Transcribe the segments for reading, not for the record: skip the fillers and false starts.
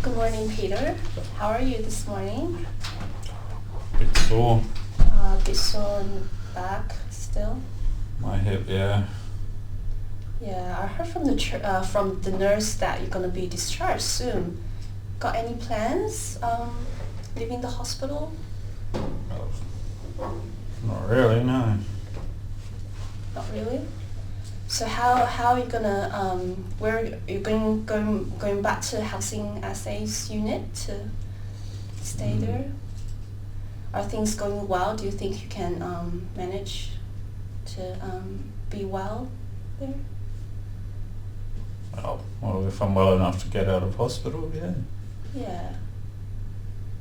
Good morning, Peter. How are you this morning? Bit sore. Bit sore in the back still? My hip, yeah. Yeah, I heard from the nurse that you're gonna be discharged soon. Got any plans leaving the hospital? Well, not really, no. Not really. So how are you gonna where are you going back to housing assays unit to stay there? Are things going well? Do you think you can manage to be well there? Well, if I'm well enough to get out of hospital, yeah. Yeah.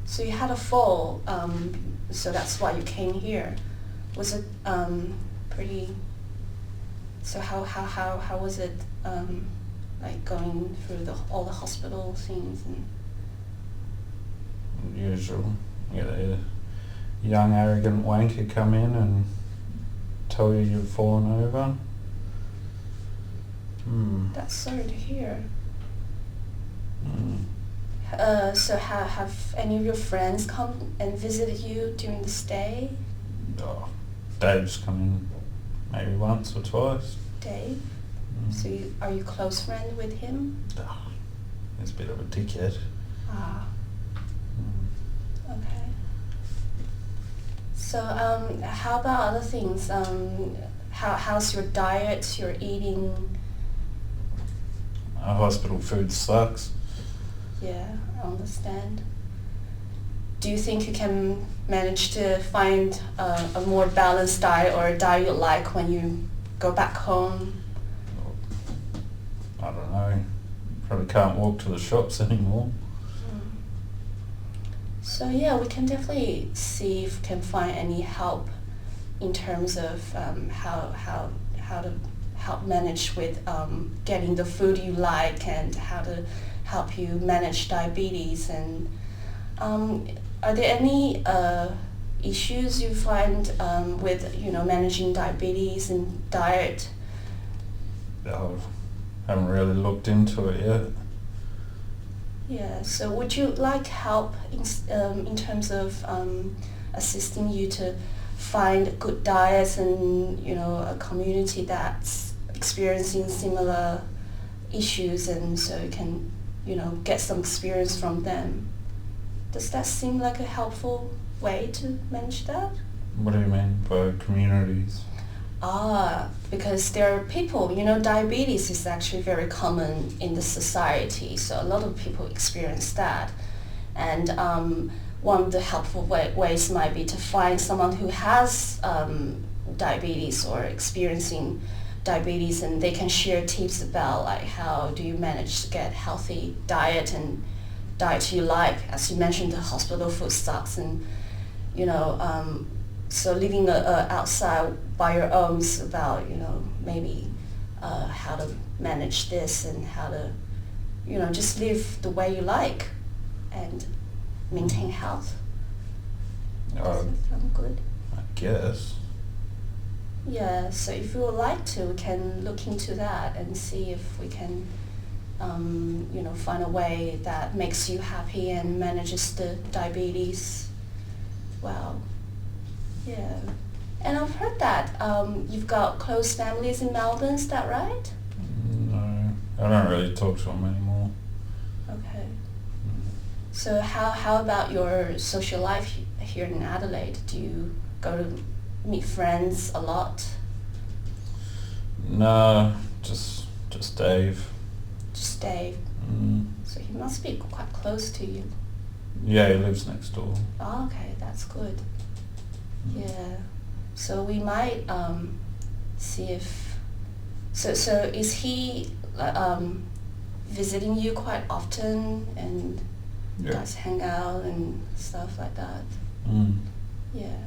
So you had a fall, so that's why you came here. Was it pretty? So how was it like going through all the hospital scenes and? Usual. Yeah, a young arrogant wanker come in and tell you you've fallen over. That's sorry to hear. So have any of your friends come and visited you during the stay? Oh, Dave's come in maybe once or twice. Dave? So are you close friend with him? Oh, he's a bit of a dickhead. Ah. Okay. So how about other things? How's your diet, your eating? Hospital food sucks. Yeah, I understand. Do you think you can manage to find a more balanced diet or a diet you like when you go back home? I don't know. Probably can't walk to the shops anymore. So yeah, we can definitely see if we can find any help in terms of how to help manage with getting the food you like and how to help you manage diabetes. And are there any issues you find with managing diabetes and diet? I haven't really looked into it yet. Yeah, so would you like help in terms of assisting you to find good diets and a community that's experiencing similar issues, and so you can get some experience from them? Does that seem like a helpful way to manage that? What do you mean by communities? Because there are people, diabetes is actually very common in the society, so a lot of people experience that. And one of the helpful ways might be to find someone who has diabetes or experiencing diabetes, and they can share tips about like how do you manage to get healthy diet and diet you like. As you mentioned, the hospital food sucks, and so living outside by your own is about maybe how to manage this and how to just live the way you like and maintain health. Does it sound good? I guess. Yeah, so if you would like to, we can look into that and see if we can find a way that makes you happy and manages the diabetes well. Yeah. And I've heard that you've got close families in Melbourne, is that right? No, I don't really talk to them anymore. Okay. So how about your social life here in Adelaide? Do you go to meet friends a lot? No, just Dave. Just Dave? So he must be quite close to you. Yeah, he lives next door. Oh, okay, that's good. Yeah. So we might see if... So is he visiting you quite often and you guys hang out and stuff like that? Yeah.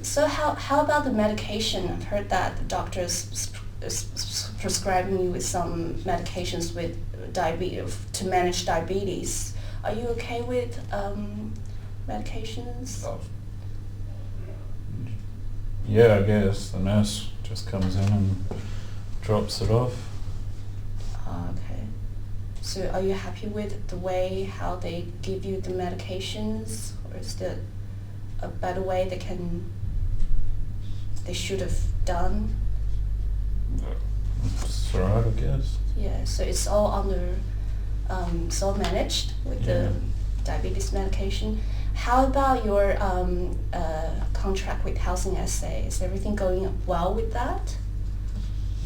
So how about the medication? I've heard that the doctor's prescribing you with some medications with diabetes to manage diabetes. Are you okay with medications? Oh. Yeah, I guess the nurse just comes in and drops it off. Okay. So are you happy with the way how they give you the medications, or is there a better way they should have done? It's alright, I guess. Yeah, so it's all under, it's all managed with the diabetes medication. How about your contract with Housing SA? Is everything going well with that?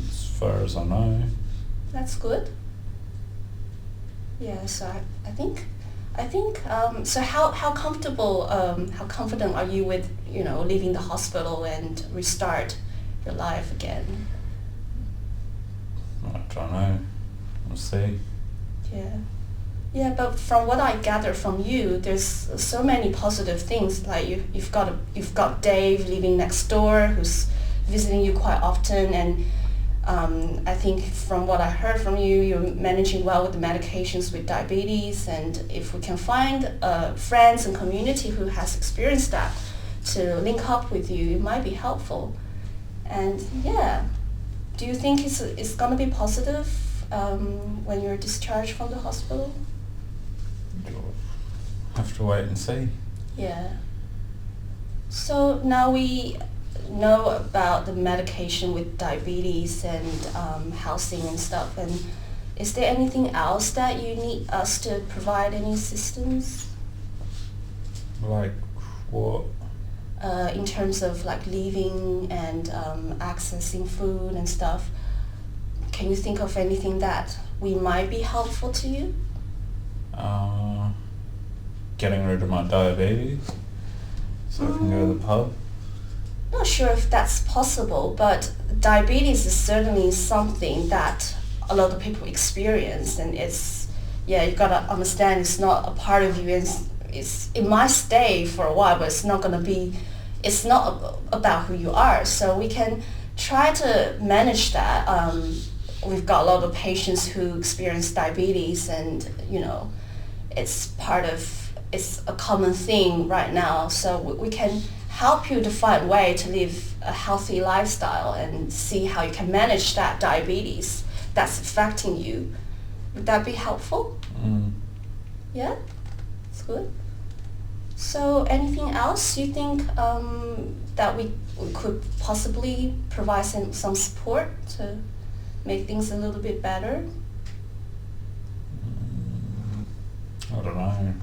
As far as I know. That's good. Yeah, so I think so how confident are you with, leaving the hospital and restart your life again? I don't know. We'll see. Yeah. Yeah, but from what I gather from you, there's so many positive things. Like you've got Dave living next door who's visiting you quite often, and I think from what I heard from you, you're managing well with the medications with diabetes, and if we can find friends and community who has experienced that to link up with you, it might be helpful. And yeah, do you think it's going to be positive when you're discharged from the hospital? Have to wait and see. Yeah. So now we know about the medication with diabetes and housing and stuff, and is there anything else that you need us to provide any assistance? Like what? In terms of like living and accessing food and stuff, can you think of anything that we might be helpful to you? Getting rid of my diabetes so I can go to the pub. Not sure if that's possible, but diabetes is certainly something that a lot of people experience, and you've got to understand it's not a part of you, and it might stay for a while, but it's not about who you are. So we can try to manage that. We've got a lot of patients who experience diabetes, and it's a common thing right now. So we can help you to find a way to live a healthy lifestyle and see how you can manage that diabetes that's affecting you. Would that be helpful? Yeah? That's good. So anything else you think that we could possibly provide some support to make things a little bit better? I don't know.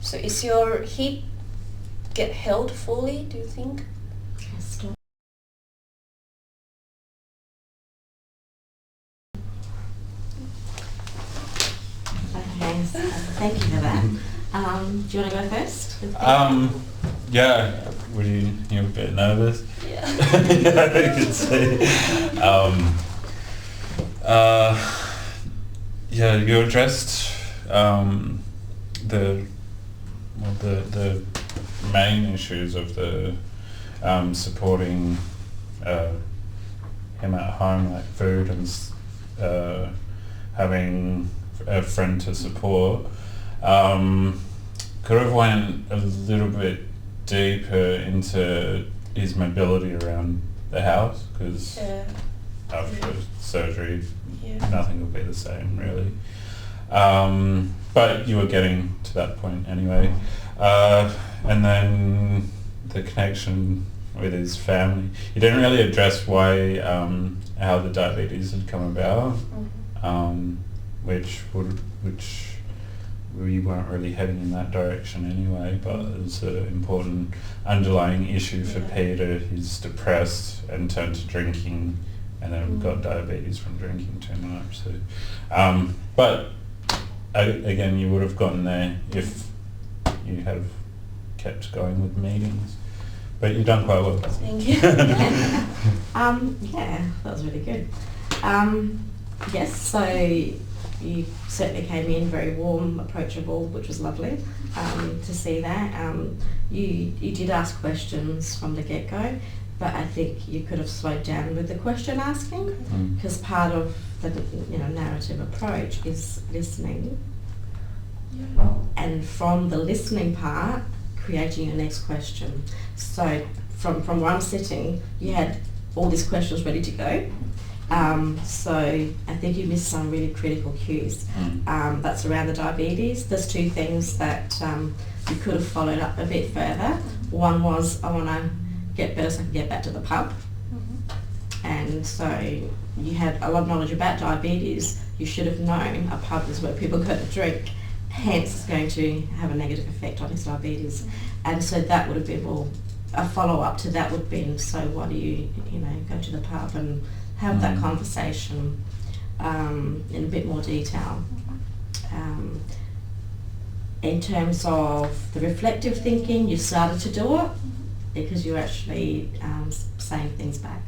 So is your hip get healed fully, do you think? Okay, so thank you for that. Do you want to go first? Yeah. You're a bit nervous? Yeah. I could see. Yeah, you addressed the main issues of the supporting him at home, like food and having a friend to support. Could have went a little bit deeper into his mobility around the house, because after surgery nothing will be the same really. But you were getting to that point anyway. And then the connection with his family. You didn't really address why, how the diabetes had come about, which we weren't really heading in that direction anyway, but it's an important underlying issue for Peter. He's depressed and turned to drinking, and then got diabetes from drinking too much. So, but again, you would have gotten there if you had kept going with meetings. But you've done quite well. Thank you. Yeah, that was really good. Yes, so you certainly came in very warm, approachable, which was lovely to see that. You did ask questions from the get-go, but I think you could have slowed down with the question asking, because part of the narrative approach is listening, and from the listening part, creating your next question. So from where I'm sitting, you had all these questions ready to go, So I think you missed some really critical cues. That's around the diabetes. There's two things that you could have followed up a bit further. One was, I want to get better so I can get back to the pub. And so you had a lot of knowledge about diabetes. You should have known a pub is where people go to drink, hence it's going to have a negative effect on his diabetes. And so that would have been, well, a follow-up to that would have been, so why do you go to the pub and have that conversation in a bit more detail. In terms of the reflective thinking, you started to do it because you're actually saying things back.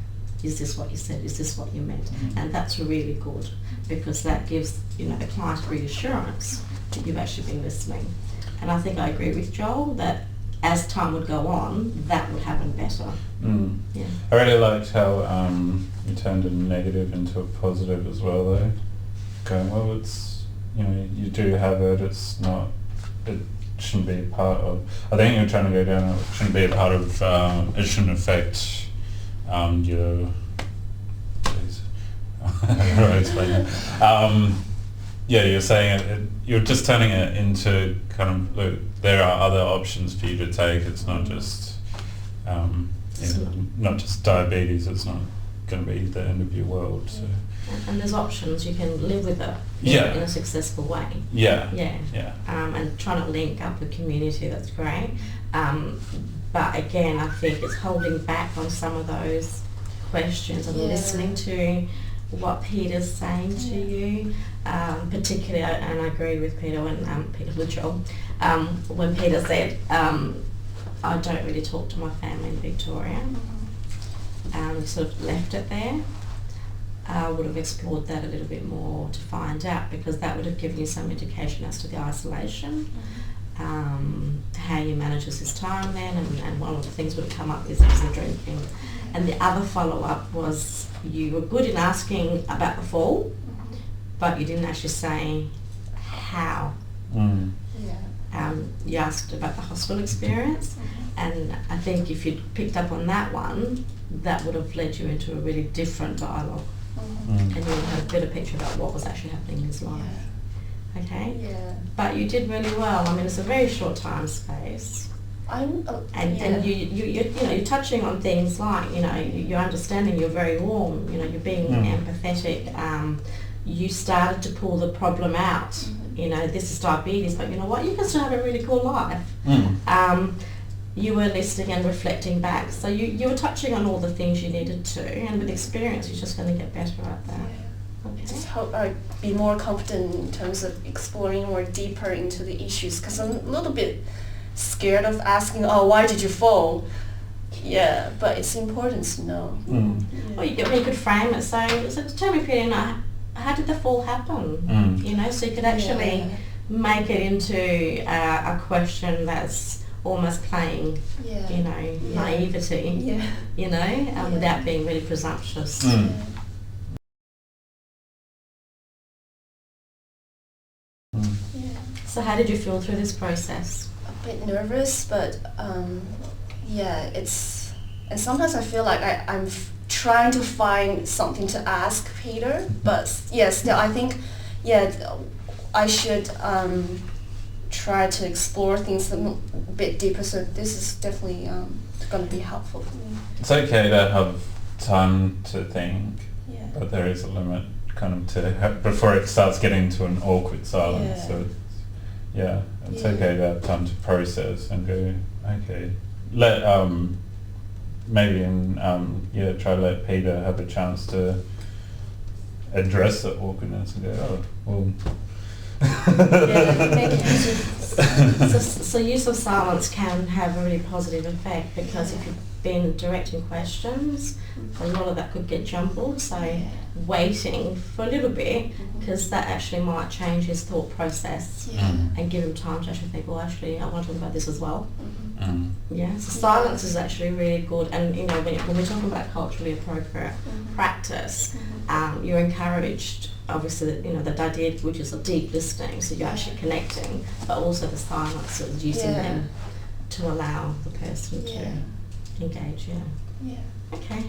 Is this what you said? Is this what you meant? And that's really good because that gives the client reassurance that you've actually been listening. And I think I agree with Joel that as time would go on, that would happen better. Yeah. I really liked how you turned a negative into a positive as well, though. Going, well, it's you do have it. It's not. It shouldn't be a part of. I think you're trying to go down. It shouldn't be a part of. It shouldn't affect your. How do I explain that? Yeah, you're saying it. You're just turning it into kind of look. There are other options for you to take. It's not just. Not just diabetes. It's not going to be the end of your world. So. And there's options. You can live with it in a successful way. Yeah. And trying to link up with community, that's great. But again, I think it's holding back on some of those questions and listening to what Peter's saying to you. Particularly, and I agree with Peter when Peter Litchell, when Peter said, I don't really talk to my family in Victoria. Sort of left it there. I would have explored that a little bit more to find out because that would have given you some indication as to the isolation, how you manages his time then, and one of the things would have come up is the drinking. And the other follow-up was you were good in asking about the fall, but you didn't actually say how. You asked about the hospital experience, and I think if you'd picked up on that one, that would have led you into a really different dialogue, and you would have had a better picture about what was actually happening in his life. Okay? Yeah. But you did really well. I mean, it's a very short time space. And you're touching on things like, you're understanding, you're very warm, you're being empathetic. You started to pull the problem out. This is diabetes, but you know what? You can still have a really cool life. You were listening and reflecting back. So you were touching on all the things you needed to, and with experience, you're just going to get better at that. I just hope I'd be more confident in terms of exploring more deeper into the issues, because I'm a little bit scared of asking, why did you fall? Yeah, but it's important to know. Well, you could frame it. So tell me, Peter, how did the fall happen? So you could actually make it into a question that's almost playing, naivety, without being really presumptuous. So how did you feel through this process? A bit nervous, but and sometimes I feel like I'm trying to find something to ask Peter, but still I think I should try to explore things a bit deeper, so this is definitely going to be helpful for me. It's okay to have time to think, but there is a limit kind of to before it starts getting to an awkward silence. So it's okay to have time to process and go, okay, let try to let Peter have a chance to address the awkwardness and go, So use of silence can have a really positive effect, because if you've been directing questions, a lot of that could get jumbled. So waiting for a little bit, because that actually might change his thought process and give him time to actually think, well, actually, I want to talk about this as well. So silence is actually really good. And when we're talking about culturally appropriate practice, you're encouraged, obviously, that idea, which is a deep listening, so you're actually connecting, but also the silence is using them to allow the person to engage. Okay.